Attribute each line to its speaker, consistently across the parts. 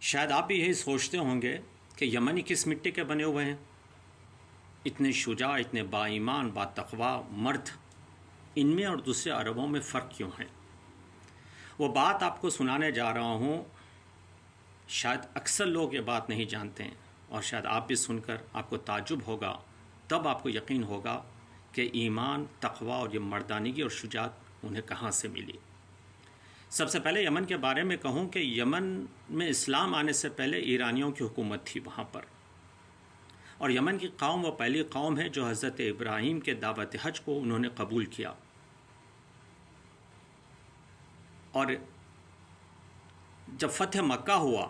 Speaker 1: شاید آپ بھی یہی سوچتے ہوں گے کہ یمنی کس مٹی کے بنے ہوئے ہیں، اتنے شجاع، اتنے با ایمان، با تقوی مرد، ان میں اور دوسرے عربوں میں فرق کیوں ہے؟ وہ بات آپ کو سنانے جا رہا ہوں. شاید اکثر لوگ یہ بات نہیں جانتے ہیں، اور شاید آپ بھی سن کر آپ کو تعجب ہوگا، تب آپ کو یقین ہوگا کہ ایمان، تقوی اور یہ مردانگی اور شجاعت انہیں کہاں سے ملی. سب سے پہلے یمن کے بارے میں کہوں کہ یمن میں اسلام آنے سے پہلے ایرانیوں کی حکومت تھی وہاں پر، اور یمن کی قوم وہ پہلی قوم ہے جو حضرت ابراہیم کے دعوت حج کو انہوں نے قبول کیا. اور جب فتح مکہ ہوا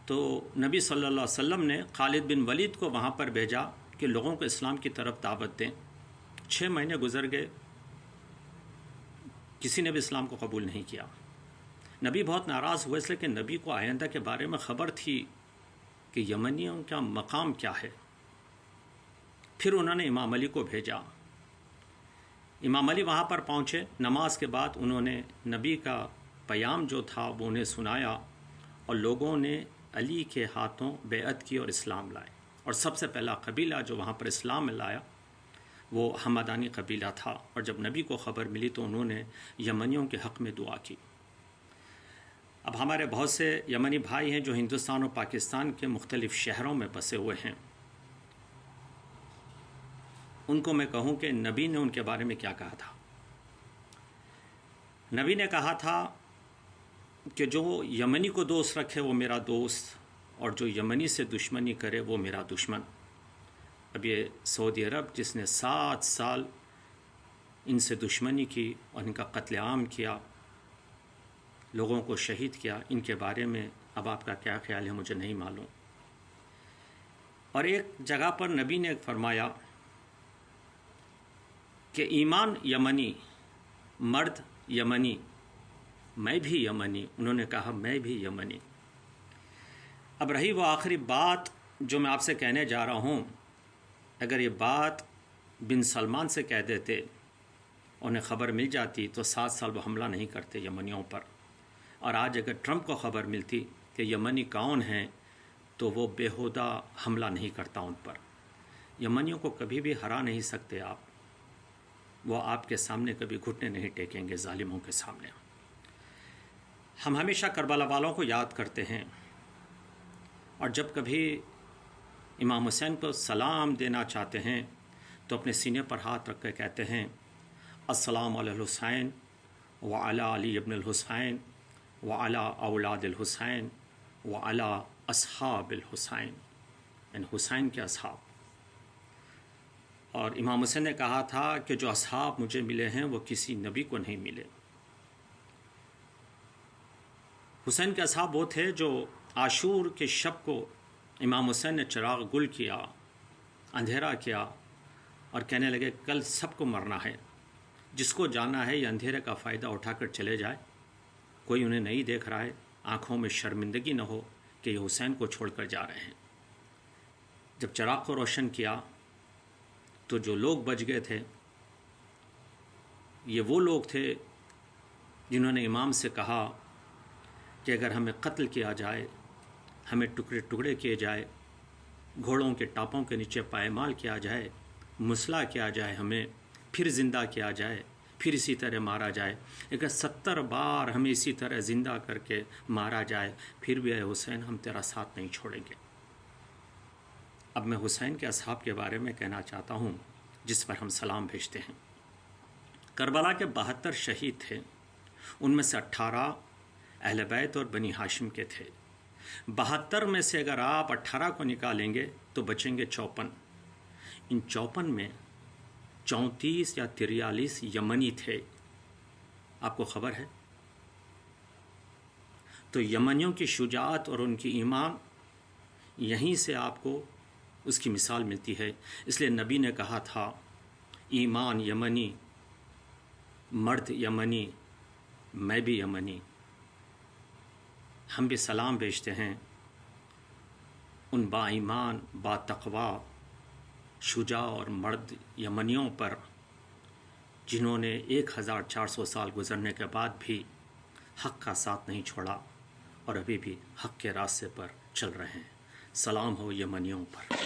Speaker 1: تو نبی صلی اللہ علیہ وسلم نے خالد بن ولید کو وہاں پر بھیجا کہ لوگوں کو اسلام کی طرف دعوت دیں. 6 مہینے گزر گئے، کسی نے بھی اسلام کو قبول نہیں کیا. نبی بہت ناراض ہوئے، اس لیے کہ نبی کو آئندہ کے بارے میں خبر تھی کہ یمنیوں کا مقام کیا ہے. پھر انہوں نے امام علی کو بھیجا. امام علی وہاں پر پہنچے. نماز کے بعد انہوں نے نبی کا پیام جو تھا وہ انہیں سنایا، اور لوگوں نے علی کے ہاتھوں بیعت کی اور اسلام لائے. اور سب سے پہلا قبیلہ جو وہاں پر اسلام میں لایا وہ حمدانی قبیلہ تھا. اور جب نبی کو خبر ملی تو انہوں نے یمنیوں کے حق میں دعا کی. اب ہمارے بہت سے یمنی بھائی ہیں جو ہندوستان اور پاکستان کے مختلف شہروں میں بسے ہوئے ہیں. ان کو میں کہوں کہ نبی نے ان کے بارے میں کیا کہا تھا. نبی نے کہا تھا کہ جو یمنی کو دوست رکھے وہ میرا دوست، اور جو یمنی سے دشمنی کرے وہ میرا دشمن. اب یہ سعودی عرب جس نے 7 سال ان سے دشمنی کی اور ان کا قتل عام کیا، لوگوں کو شہید کیا، ان کے بارے میں اب آپ کا کیا خیال ہے مجھے نہیں معلوم. اور ایک جگہ پر نبی نے فرمایا کہ ایمان یمنی، مرد یمنی، میں بھی یمنی. انہوں نے کہا میں بھی یمنی. اب رہی وہ آخری بات جو میں آپ سے کہنے جا رہا ہوں. اگر یہ بات بن سلمان سے کہہ دیتے، انہیں خبر مل جاتی تو 7 سال وہ حملہ نہیں کرتے یمنیوں پر. اور آج اگر ٹرمپ کو خبر ملتی کہ یمنی کون ہیں تو وہ بےہودہ حملہ نہیں کرتا ان پر. یمنیوں کو کبھی بھی ہرا نہیں سکتے آپ. وہ آپ کے سامنے کبھی گھٹنے نہیں ٹیکیں گے ظالموں کے سامنے. ہم ہمیشہ کربلا والوں کو یاد کرتے ہیں، اور جب کبھی امام حسین کو سلام دینا چاہتے ہیں تو اپنے سینے پر ہاتھ رکھ کے کہتے ہیں السلام علی الحسین وعلی علی ابن الحسین وعلی اولاد الحسین وعلی اصحاب الحسین، یعنی حسین کے اصحاب. اور امام حسین نے کہا تھا کہ جو اصحاب مجھے ملے ہیں وہ کسی نبی کو نہیں ملے. حسین کے اصحاب وہ تھے جو عاشور کے شب کو امام حسین نے چراغ گل کیا، اندھیرا کیا، اور کہنے لگے کل سب کو مرنا ہے، جس کو جانا ہے یہ اندھیرے کا فائدہ اٹھا کر چلے جائے. کوئی انہیں نہیں دیکھ رہا ہے، آنکھوں میں شرمندگی نہ ہو کہ یہ حسین کو چھوڑ کر جا رہے ہیں. جب چراغ کو روشن کیا تو جو لوگ بچ گئے تھے یہ وہ لوگ تھے جنہوں نے امام سے کہا کہ اگر ہمیں قتل کیا جائے، ہمیں ٹکڑے ٹکڑے کیے جائے، گھوڑوں کے ٹاپوں کے نیچے پائمال کیا جائے، مسلح کیا جائے، ہمیں پھر زندہ کیا جائے، پھر اسی طرح مارا جائے، اگر 70 بار ہمیں اسی طرح زندہ کر کے مارا جائے پھر بھی اے حسین ہم تیرا ساتھ نہیں چھوڑیں گے. اب میں حسین کے اصحاب کے بارے میں کہنا چاہتا ہوں جس پر ہم سلام بھیجتے ہیں. کربلا کے 72 شہید تھے، ان میں سے 18 اہل بیت اور بنی ہاشم کے تھے. 72 میں سے اگر آپ 18 کو نکالیں گے تو بچیں گے 54. ان 54 میں 34 یا 43 یمنی تھے. آپ کو خبر ہے؟ تو یمنیوں کی شجاعت اور ان کی ایمان، یہیں سے آپ کو اس کی مثال ملتی ہے. اس لیے نبی نے کہا تھا ایمان یمنی، مرد یمنی، میں بھی یمنی. ہم بھی سلام بھیجتے ہیں ان با ایمان، با تقوی، شجاع اور مرد یمنیوں پر جنہوں نے 1400 سال گزرنے کے بعد بھی حق کا ساتھ نہیں چھوڑا اور ابھی بھی حق کے راستے پر چل رہے ہیں۔ سلام ہو یمنیوں پر۔